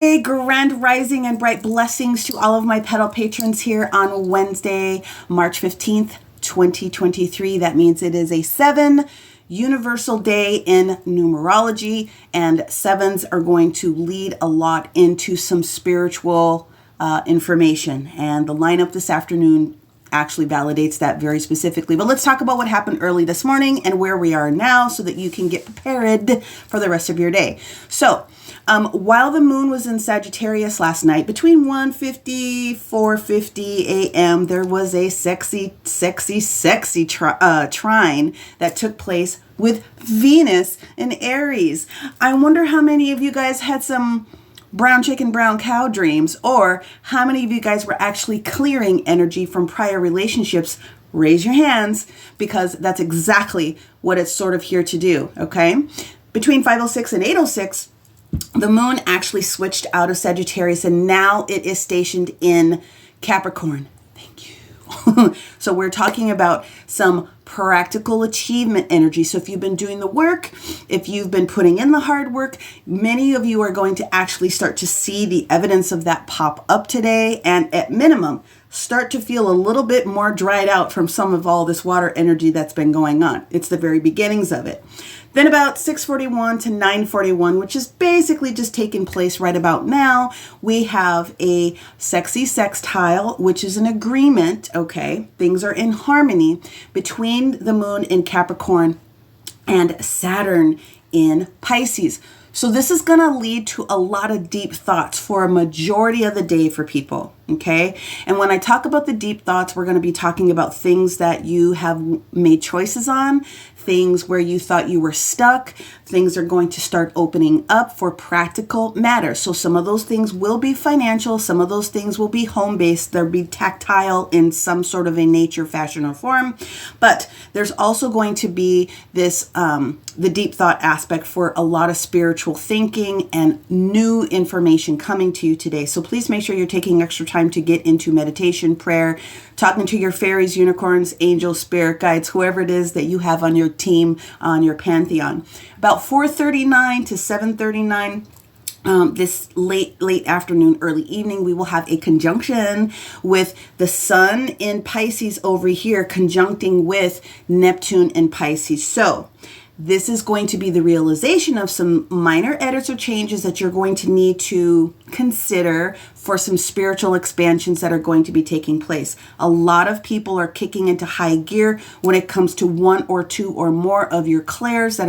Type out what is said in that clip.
Hey, grand rising and bright blessings to all of my pedal patrons here on Wednesday, March 15th, 2023. That means it is a 7 universal day in numerology, and 7s are going to lead a lot into some spiritual information. And the lineup this afternoon actually validates that very specifically. But let's talk about what happened early this morning and where we are now so that you can get prepared for the rest of your day. So, while the moon was in Sagittarius last night, between 1:50, 4:50 a.m., there was a sexy trine that took place with Venus in Aries. I wonder how many of you guys had some brown chicken, brown cow dreams, or how many of you guys were actually clearing energy from prior relationships. Raise your hands, because that's exactly what it's sort of here to do, okay? Between 5:06 and 8:06, the moon actually switched out of Sagittarius, and now it is stationed in Capricorn. Thank you. So we're talking about some practical achievement energy. So if you've been doing the work, if you've been putting in the hard work, many of you are going to actually start to see the evidence of that pop up today, and at minimum, start to feel a little bit more dried out from some of all this water energy that's been going on. It's the very beginnings of it. Then about 6:41 to 9:41, which is basically just taking place right about now, we have a sexy sextile, which is an agreement, okay? Things are in harmony between the moon in Capricorn and Saturn in Pisces. So this is going to lead to a lot of deep thoughts for a majority of the day for people, okay? And when I talk about the deep thoughts, we're going to be talking about things that you have made choices on, things where you thought you were stuck. Things are going to start opening up for practical matters. So some of those things will be financial. Some of those things will be home-based. They'll be tactile in some sort of a nature, fashion, or form. But there's also going to be this, the deep thought aspect for a lot of spiritual thinking and new information coming to you today. So please make sure you're taking extra time to get into meditation, prayer, talking to your fairies, unicorns, angels, spirit guides, whoever it is that you have on your team, on your pantheon. About 4:39 to 7:39 this late afternoon, early evening, we will have a conjunction with the sun in Pisces over here, conjuncting with Neptune in Pisces. So this is going to be the realization of some minor edits or changes that you're going to need to consider for some spiritual expansions that are going to be taking place. A lot of people are kicking into high gear when it comes to one or two or more of your clairs that have